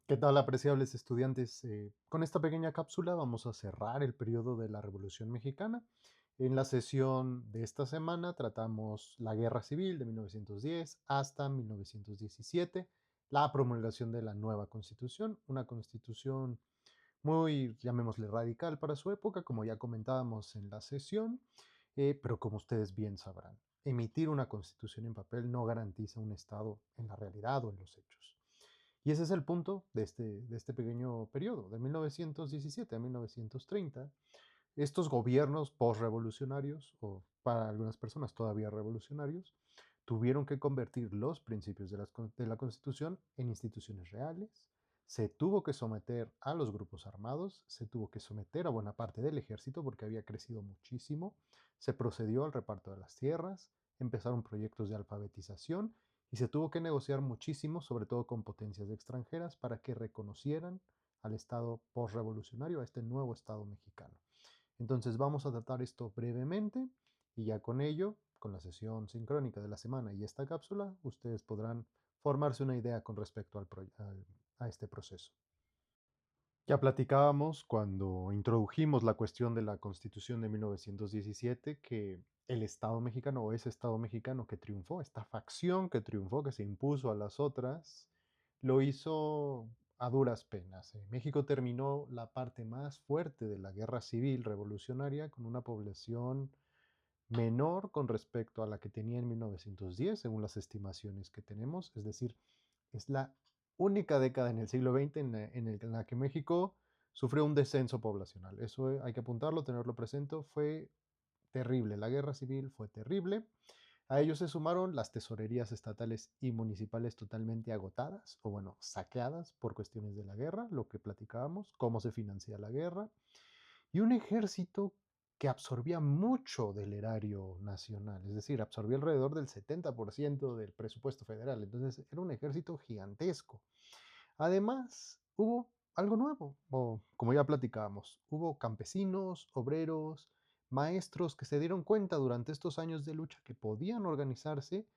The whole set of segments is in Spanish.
¿Qué tal, apreciables estudiantes? Con esta pequeña cápsula vamos a cerrar el periodo de la Revolución Mexicana. En la sesión de esta semana tratamos la Guerra Civil de 1910 hasta 1917, la promulgación de la nueva Constitución, una constitución muy, llamémosle, radical para su época, como ya comentábamos en la sesión, pero como ustedes bien sabrán, emitir una constitución en papel no garantiza un Estado en la realidad o en los hechos. Y ese es el punto de este pequeño periodo, de 1917 a 1930. Estos gobiernos postrevolucionarios, o para algunas personas todavía revolucionarios, tuvieron que convertir los principios de la Constitución en instituciones reales, se tuvo que someter a los grupos armados, se tuvo que someter a buena parte del ejército porque había crecido muchísimo, se procedió al reparto de las tierras, empezaron proyectos de alfabetización y se tuvo que negociar muchísimo, sobre todo con potencias extranjeras, para que reconocieran al Estado postrevolucionario, a este nuevo Estado mexicano. Entonces vamos a tratar esto brevemente y ya con ello, con la sesión sincrónica de la semana y esta cápsula, ustedes podrán formarse una idea con respecto a este proceso. Ya platicábamos cuando introdujimos la cuestión de la Constitución de 1917 que el Estado mexicano o ese Estado mexicano que triunfó, esta facción que triunfó, que se impuso a las otras, lo hizo a duras penas. México terminó la parte más fuerte de la guerra civil revolucionaria con una población menor con respecto a la que tenía en 1910, según las estimaciones que tenemos. Es decir, es la única década en el siglo XX en la que México sufrió un descenso poblacional. Eso hay que apuntarlo, tenerlo presente. Fue terrible. La guerra civil fue terrible. A ellos se sumaron las tesorerías estatales y municipales totalmente agotadas, o bueno, saqueadas por cuestiones de la guerra, lo que platicábamos, cómo se financia la guerra, y un ejército que absorbía mucho del erario nacional, es decir, absorbía alrededor del 70% del presupuesto federal. Entonces, era un ejército gigantesco. Además, hubo algo nuevo, o como ya platicábamos, hubo campesinos, obreros, maestros que se dieron cuenta durante estos años de lucha que podían organizarse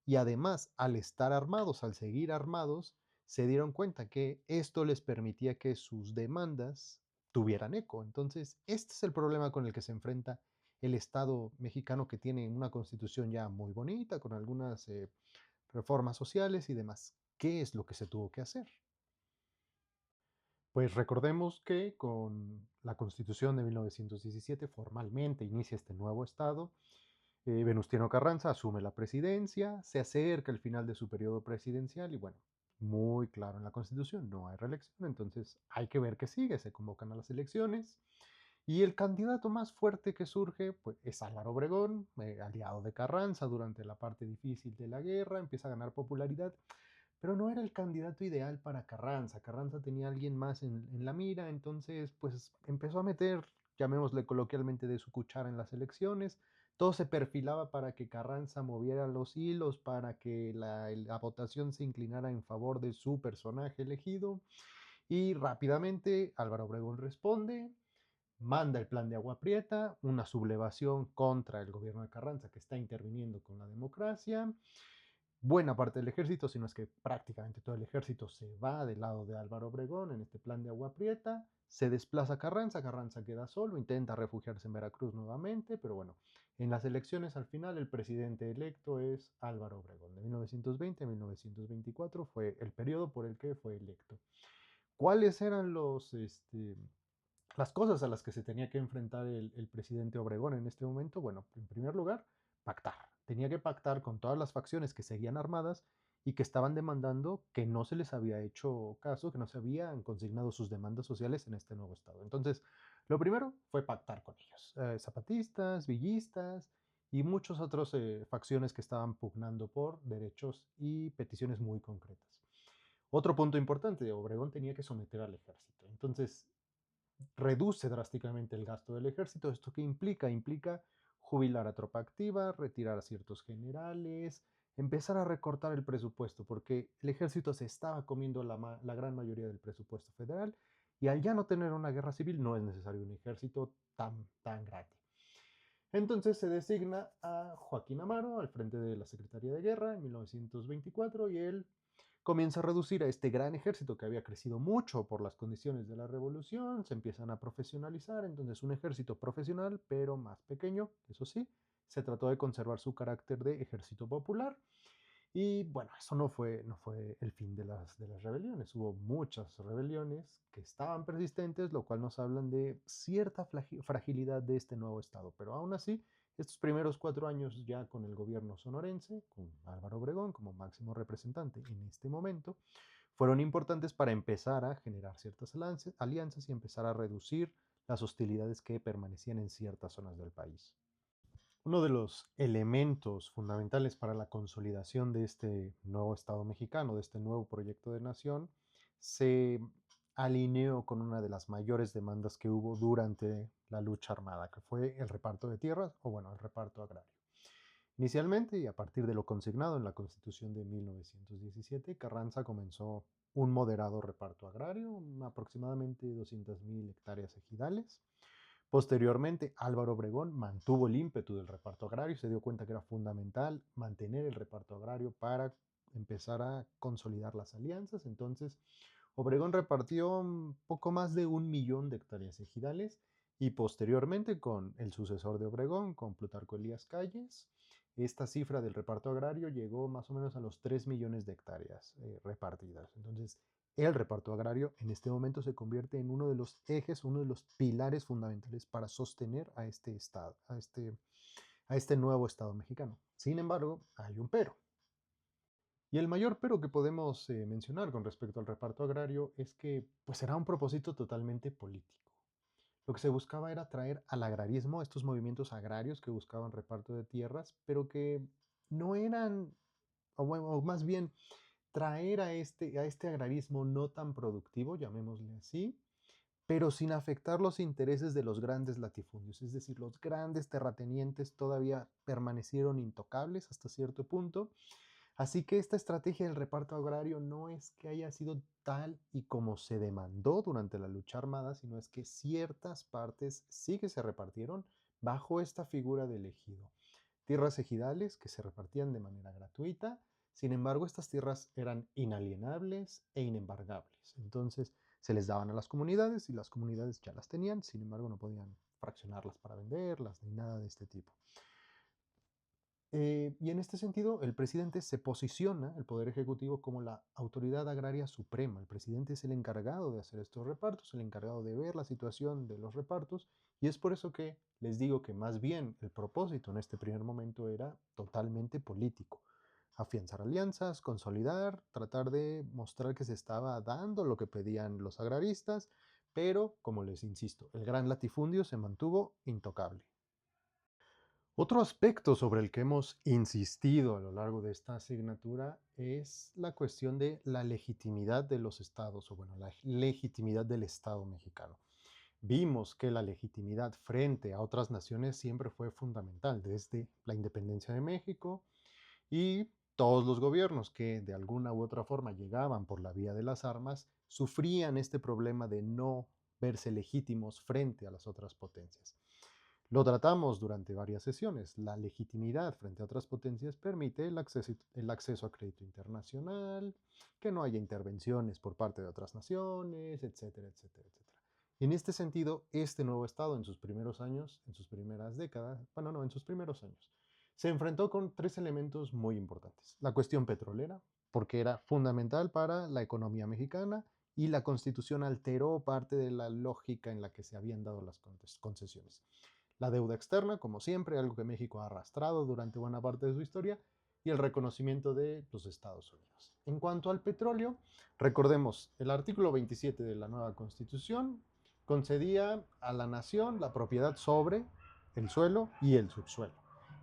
y además, al estar armados, al seguir armados, se dieron cuenta que esto les permitía que sus demandas tuvieran eco. Entonces, este es el problema con el que se enfrenta el Estado mexicano, que tiene una constitución ya muy bonita, con algunas reformas sociales y demás. ¿Qué es lo que se tuvo que hacer? Pues recordemos que con la Constitución de 1917 formalmente inicia este nuevo Estado. Venustiano Carranza asume la presidencia, se acerca el final de su periodo presidencial y bueno, muy claro en la Constitución, no hay reelección, entonces hay que ver qué sigue, se convocan a las elecciones y el candidato más fuerte que surge pues, es Álvaro Obregón, aliado de Carranza durante la parte difícil de la guerra, empieza a ganar popularidad, pero no era el candidato ideal para Carranza. Carranza tenía a alguien más en la mira, entonces pues empezó a meter, llamémosle coloquialmente, de su cuchara en las elecciones. Todo se perfilaba para que Carranza moviera los hilos, para que la votación se inclinara en favor de su personaje elegido. Y rápidamente Álvaro Obregón responde, manda el plan de Agua Prieta, una sublevación contra el gobierno de Carranza que está interviniendo con la democracia. Buena parte del ejército, sino es que prácticamente todo el ejército se va del lado de Álvaro Obregón en este plan de Agua Prieta, se desplaza a Carranza, Carranza queda solo, intenta refugiarse en Veracruz nuevamente, pero bueno, en las elecciones al final el presidente electo es Álvaro Obregón. De 1920 a 1924 fue el periodo por el que fue electo. ¿Cuáles eran las cosas a las que se tenía que enfrentar el presidente Obregón en este momento? Bueno, en primer lugar, pactar. Tenía que pactar con todas las facciones que seguían armadas y que estaban demandando que no se les había hecho caso, que no se habían consignado sus demandas sociales en este nuevo estado. Entonces, lo primero fue pactar con ellos. Zapatistas, villistas y muchas otras facciones que estaban pugnando por derechos y peticiones muy concretas. Otro punto importante, Obregón tenía que someter al ejército. Entonces, reduce drásticamente el gasto del ejército. ¿Esto qué implica? Implica jubilar a tropa activa, retirar a ciertos generales, empezar a recortar el presupuesto, porque el ejército se estaba comiendo la gran mayoría del presupuesto federal y al ya no tener una guerra civil no es necesario un ejército tan grande. Entonces se designa a Joaquín Amaro al frente de la Secretaría de Guerra en 1924 y él comienza a reducir a este gran ejército que había crecido mucho por las condiciones de la revolución, se empiezan a profesionalizar, entonces un ejército profesional, pero más pequeño, eso sí, se trató de conservar su carácter de ejército popular. Y bueno, eso no fue el fin de las rebeliones. Hubo muchas rebeliones que estaban persistentes, lo cual nos hablan de cierta fragilidad de este nuevo Estado. Pero aún así, estos primeros 4 años ya con el gobierno sonorense, con Álvaro Obregón como máximo representante en este momento, fueron importantes para empezar a generar ciertas alianzas y empezar a reducir las hostilidades que permanecían en ciertas zonas del país. Uno de los elementos fundamentales para la consolidación de este nuevo Estado mexicano, de este nuevo proyecto de nación, se alineó con una de las mayores demandas que hubo durante la lucha armada, que fue el reparto de tierras, o bueno, el reparto agrario. Inicialmente, y a partir de lo consignado en la Constitución de 1917, Carranza comenzó un moderado reparto agrario, aproximadamente 200.000 hectáreas ejidales. Posteriormente, Álvaro Obregón mantuvo el ímpetu del reparto agrario y se dio cuenta que era fundamental mantener el reparto agrario para empezar a consolidar las alianzas. Entonces, Obregón repartió un poco más de 1 millón de hectáreas ejidales y posteriormente con el sucesor de Obregón, con Plutarco Elías Calles, esta cifra del reparto agrario llegó más o menos a los 3 millones de hectáreas repartidas. Entonces, el reparto agrario en este momento se convierte en uno de los ejes, uno de los pilares fundamentales para sostener a este Estado, a este nuevo Estado mexicano. Sin embargo, hay un pero. Y el mayor pero que podemos mencionar con respecto al reparto agrario es que pues era un propósito totalmente político. Lo que se buscaba era traer al agrarismo, estos movimientos agrarios que buscaban reparto de tierras, pero que no eran, o más bien traer a este agrarismo no tan productivo, llamémosle así, pero sin afectar los intereses de los grandes latifundios. Es decir, los grandes terratenientes todavía permanecieron intocables hasta cierto punto. Así que esta estrategia del reparto agrario no es que haya sido tal y como se demandó durante la lucha armada, sino es que ciertas partes sí que se repartieron bajo esta figura de ejido. Tierras ejidales que se repartían de manera gratuita. Sin embargo, estas tierras eran inalienables e inembargables. Entonces, se les daban a las comunidades y las comunidades ya las tenían, sin embargo, no podían fraccionarlas para venderlas ni nada de este tipo. Y en este sentido, el presidente se posiciona, el Poder Ejecutivo, como la autoridad agraria suprema. El presidente es el encargado de hacer estos repartos, el encargado de ver la situación de los repartos, y es por eso que les digo que más bien el propósito en este primer momento era totalmente político. Afianzar alianzas, consolidar, tratar de mostrar que se estaba dando lo que pedían los agraristas, pero, como les insisto, el gran latifundio se mantuvo intocable. Otro aspecto sobre el que hemos insistido a lo largo de esta asignatura es la cuestión de la legitimidad de los estados, o bueno, la legitimidad del Estado mexicano. Vimos que la legitimidad frente a otras naciones siempre fue fundamental, desde la independencia de México y todos los gobiernos que de alguna u otra forma llegaban por la vía de las armas, sufrían este problema de no verse legítimos frente a las otras potencias. Lo tratamos durante varias sesiones. La legitimidad frente a otras potencias permite el acceso a crédito internacional, que no haya intervenciones por parte de otras naciones, etcétera, etcétera, etcétera. En este sentido, este nuevo Estado en sus primeros años, en sus primeras décadas, bueno, no, en sus primeros años, se enfrentó con 3 elementos muy importantes. La cuestión petrolera, porque era fundamental para la economía mexicana y la Constitución alteró parte de la lógica en la que se habían dado las concesiones. La deuda externa, como siempre, algo que México ha arrastrado durante buena parte de su historia, y el reconocimiento de los Estados Unidos. En cuanto al petróleo, recordemos, el artículo 27 de la nueva Constitución concedía a la nación la propiedad sobre el suelo y el subsuelo.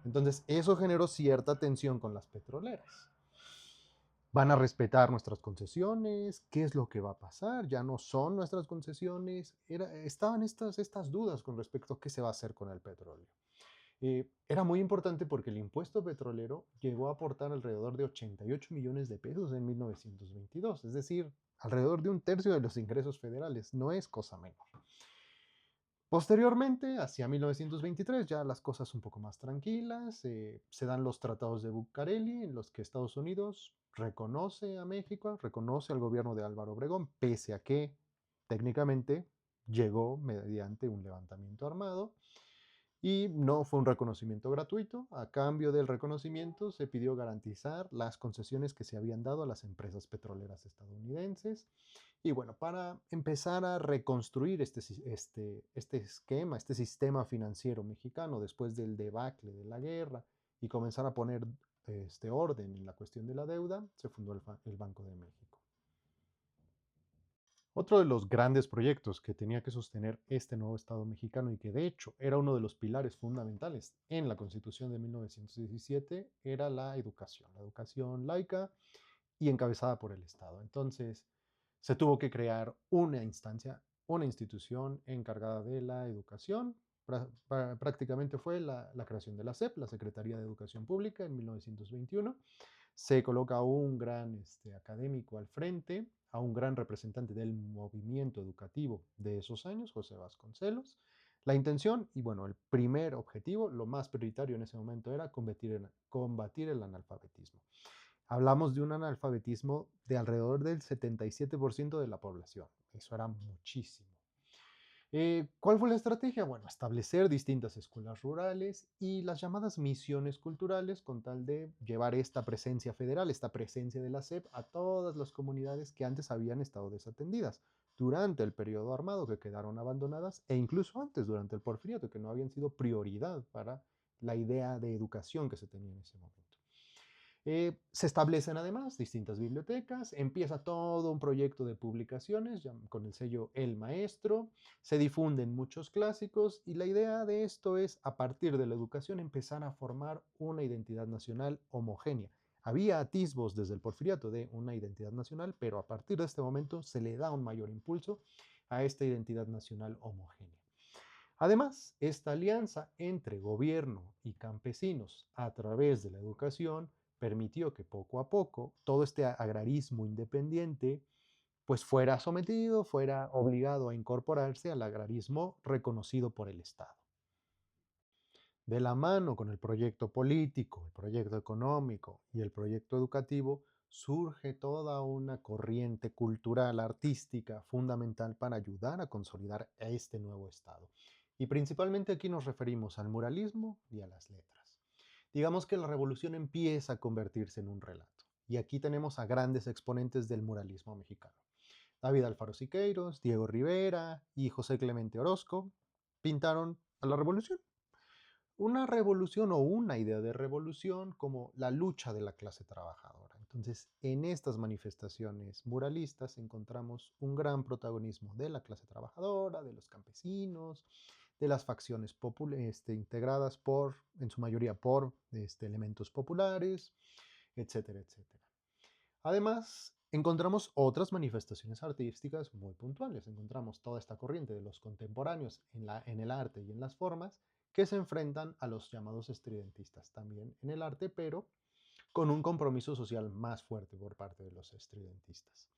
Entonces, eso generó cierta tensión con las petroleras. ¿Van a respetar nuestras concesiones? ¿Qué es lo que va a pasar? ¿Ya no son nuestras concesiones? Estaban estas dudas con respecto a qué se va a hacer con el petróleo. Era muy importante porque el impuesto petrolero llegó a aportar alrededor de 88 millones de pesos en 1922, es decir, alrededor de un tercio de los ingresos federales. No es cosa menor. Posteriormente, hacia 1923, ya las cosas un poco más tranquilas, se dan los tratados de Bucareli, en los que Estados Unidos reconoce a México, reconoce al gobierno de Álvaro Obregón, pese a que técnicamente llegó mediante un levantamiento armado. Y no fue un reconocimiento gratuito. A cambio del reconocimiento se pidió garantizar las concesiones que se habían dado a las empresas petroleras estadounidenses. Y bueno, para empezar a reconstruir este esquema, este sistema financiero mexicano después del debacle de la guerra y comenzar a poner este orden en la cuestión de la deuda, se fundó el Banco de México. Otro de los grandes proyectos que tenía que sostener este nuevo Estado mexicano y que de hecho era uno de los pilares fundamentales en la Constitución de 1917 era la educación laica y encabezada por el Estado. Entonces, se tuvo que crear una instancia, una institución encargada de la educación. Prácticamente fue la creación de la SEP, la Secretaría de Educación Pública, en 1921. Se coloca a un gran académico al frente, a un gran representante del movimiento educativo de esos años, José Vasconcelos. La intención y bueno, el primer objetivo, lo más prioritario en ese momento era combatir el analfabetismo. Hablamos de un analfabetismo de alrededor del 77% de la población. Eso era muchísimo. ¿Cuál fue la estrategia? Bueno, establecer distintas escuelas rurales y las llamadas misiones culturales con tal de llevar esta presencia federal, esta presencia de la SEP a todas las comunidades que antes habían estado desatendidas durante el periodo armado, que quedaron abandonadas, e incluso antes, durante el porfiriato, que no habían sido prioridad para la idea de educación que se tenía en ese momento. Se establecen además distintas bibliotecas, empieza todo un proyecto de publicaciones con el sello El Maestro, se difunden muchos clásicos y la idea de esto es, a partir de la educación, empezar a formar una identidad nacional homogénea. Había atisbos desde el porfiriato de una identidad nacional, pero a partir de este momento se le da un mayor impulso a esta identidad nacional homogénea. Además, esta alianza entre gobierno y campesinos a través de la educación permitió que poco a poco todo este agrarismo independiente pues fuera sometido, fuera obligado a incorporarse al agrarismo reconocido por el Estado. De la mano con el proyecto político, el proyecto económico y el proyecto educativo, surge toda una corriente cultural, artística, fundamental para ayudar a consolidar a este nuevo Estado. Y principalmente aquí nos referimos al muralismo y a las letras. Digamos que la revolución empieza a convertirse en un relato. Y aquí tenemos a grandes exponentes del muralismo mexicano. David Alfaro Siqueiros, Diego Rivera y José Clemente Orozco pintaron a la revolución. Una revolución o una idea de revolución como la lucha de la clase trabajadora. Entonces, en estas manifestaciones muralistas encontramos un gran protagonismo de la clase trabajadora, de los campesinos, de las facciones integradas en su mayoría por elementos populares, etcétera, etcétera. Además, encontramos otras manifestaciones artísticas muy puntuales. Encontramos toda esta corriente de los contemporáneos en el arte y en las formas que se enfrentan a los llamados estridentistas también en el arte, pero con un compromiso social más fuerte por parte de los estridentistas.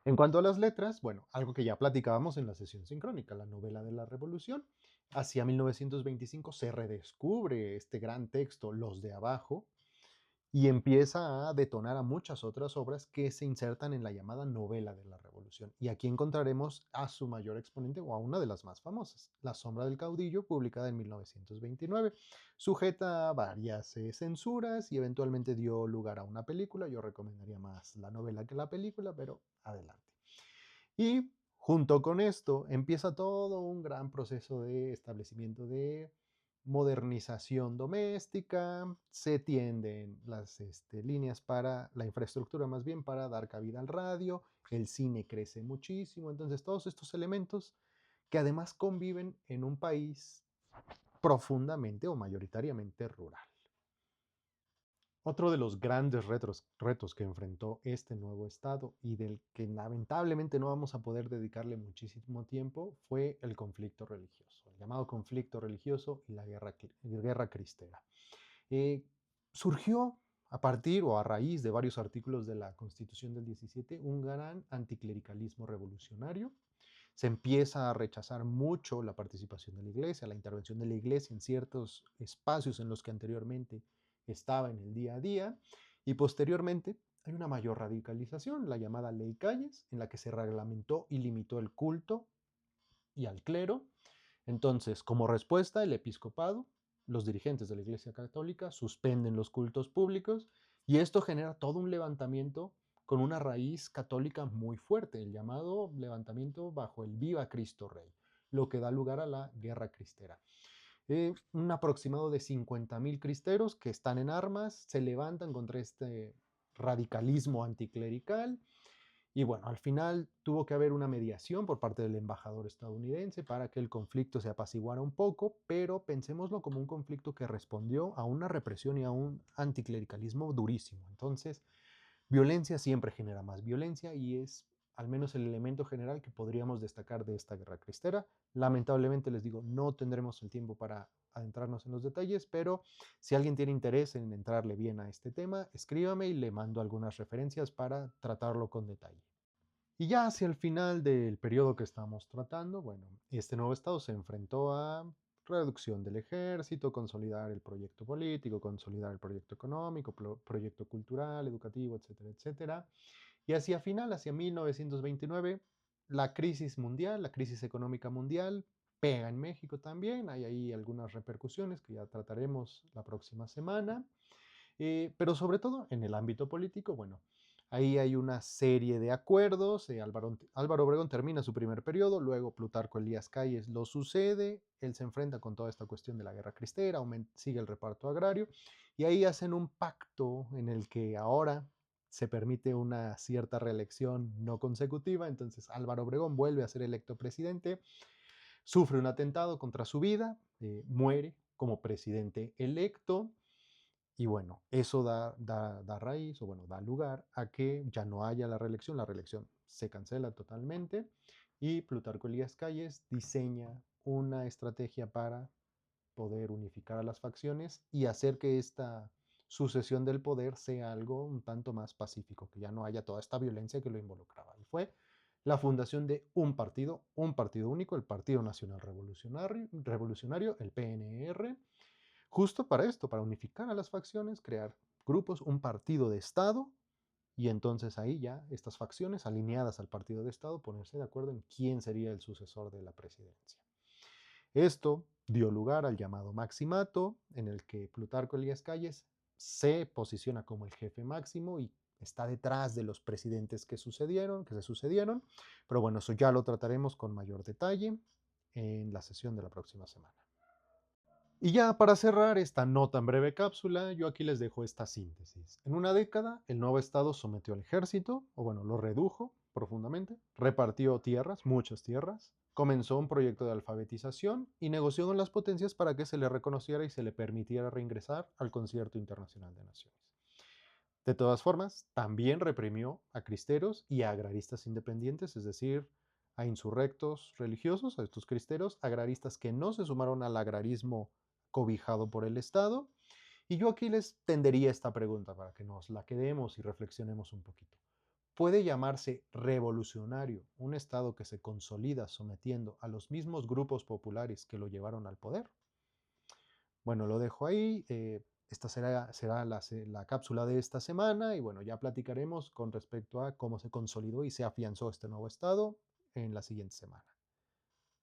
En cuanto a las letras, bueno, algo que ya platicábamos en la sesión sincrónica, la novela de la Revolución, hacia 1925 se redescubre este gran texto, Los de Abajo, y empieza a detonar a muchas otras obras que se insertan en la llamada novela de la Revolución. Y aquí encontraremos a su mayor exponente o a una de las más famosas, La sombra del caudillo, publicada en 1929. Sujeta a varias censuras y eventualmente dio lugar a una película. Yo recomendaría más la novela que la película, pero adelante. Y junto con esto empieza todo un gran proceso de establecimiento de modernización doméstica, se tienden las líneas para la infraestructura más bien para dar cabida al radio, el cine crece muchísimo, entonces todos estos elementos que además conviven en un país profundamente o mayoritariamente rural. Otro de los grandes retos que enfrentó este nuevo Estado y del que lamentablemente no vamos a poder dedicarle muchísimo tiempo fue el conflicto religioso, el llamado conflicto religioso y la guerra cristera. Eh, Surgió a partir o a raíz de varios artículos de la Constitución del 17 un gran anticlericalismo revolucionario. se empieza a rechazar mucho la participación de la iglesia, la intervención de la iglesia en ciertos espacios en los que anteriormente estaba en el día a día, y posteriormente hay una mayor radicalización, la llamada Ley Calles, en la que se reglamentó y limitó el culto y al clero. Entonces, como respuesta, el episcopado, los dirigentes de la Iglesia Católica, suspenden los cultos públicos y esto genera todo un levantamiento con una raíz católica muy fuerte, el llamado levantamiento bajo el Viva Cristo Rey, lo que da lugar a la Guerra Cristera. Un aproximado de 50.000 cristeros que están en armas, se levantan contra este radicalismo anticlerical y bueno, al final tuvo que haber una mediación por parte del embajador estadounidense para que el conflicto se apaciguara un poco, pero pensémoslo como un conflicto que respondió a una represión y a un anticlericalismo durísimo. Entonces, violencia siempre genera más violencia y es al menos el elemento general que podríamos destacar de esta guerra cristera. Lamentablemente les digo, no tendremos el tiempo para adentrarnos en los detalles, pero si alguien tiene interés en entrarle bien a este tema, escríbame y le mando algunas referencias para tratarlo con detalle. Y ya hacia el final del periodo que estamos tratando, bueno, este nuevo Estado se enfrentó a reducción del ejército, consolidar el proyecto político, consolidar el proyecto económico, proyecto cultural, educativo, etcétera, etcétera. Y hacia final, hacia 1929, la crisis mundial, la crisis económica mundial, pega en México también. Hay ahí algunas repercusiones que ya trataremos la próxima semana. Pero sobre todo en el ámbito político, bueno, ahí hay una serie de acuerdos. Álvaro Obregón termina su primer periodo, luego Plutarco Elías Calles lo sucede, él se enfrenta con toda esta cuestión de la guerra cristera, sigue el reparto agrario, y ahí hacen un pacto en el que ahora se permite una cierta reelección no consecutiva, entonces Álvaro Obregón vuelve a ser electo presidente, sufre un atentado contra su vida, muere como presidente electo, y bueno, eso da raíz o bueno, da lugar a que ya no haya la reelección se cancela totalmente y Plutarco Elías Calles diseña una estrategia para poder unificar a las facciones y hacer que esta sucesión del poder sea algo un tanto más pacífico, que ya no haya toda esta violencia que lo involucraba. Y fue la fundación de un partido único, el Partido Nacional Revolucionario, el PNR, justo para esto, para unificar a las facciones, crear grupos, un partido de Estado, y entonces ahí ya estas facciones alineadas al partido de Estado ponerse de acuerdo en quién sería el sucesor de la presidencia. Esto dio lugar al llamado Maximato, en el que Plutarco Elías Calles se posiciona como el jefe máximo y está detrás de los presidentes que se sucedieron, pero bueno, eso ya lo trataremos con mayor detalle en la sesión de la próxima semana. Y ya para cerrar esta no tan breve cápsula, yo aquí les dejo esta síntesis. En una década, el nuevo Estado sometió al ejército, o bueno, lo redujo profundamente, repartió tierras, muchas tierras, comenzó un proyecto de alfabetización y negoció con las potencias para que se le reconociera y se le permitiera reingresar al Concierto Internacional de Naciones. De todas formas, también reprimió a cristeros y a agraristas independientes, es decir, a insurrectos religiosos, a estos cristeros, agraristas que no se sumaron al agrarismo cobijado por el Estado. Y yo aquí les tendería esta pregunta para que nos la quedemos y reflexionemos un poquito. ¿Puede llamarse revolucionario un Estado que se consolida sometiendo a los mismos grupos populares que lo llevaron al poder? Bueno, lo dejo ahí. Esta será la cápsula de esta semana y bueno, ya platicaremos con respecto a cómo se consolidó y se afianzó este nuevo Estado en la siguiente semana.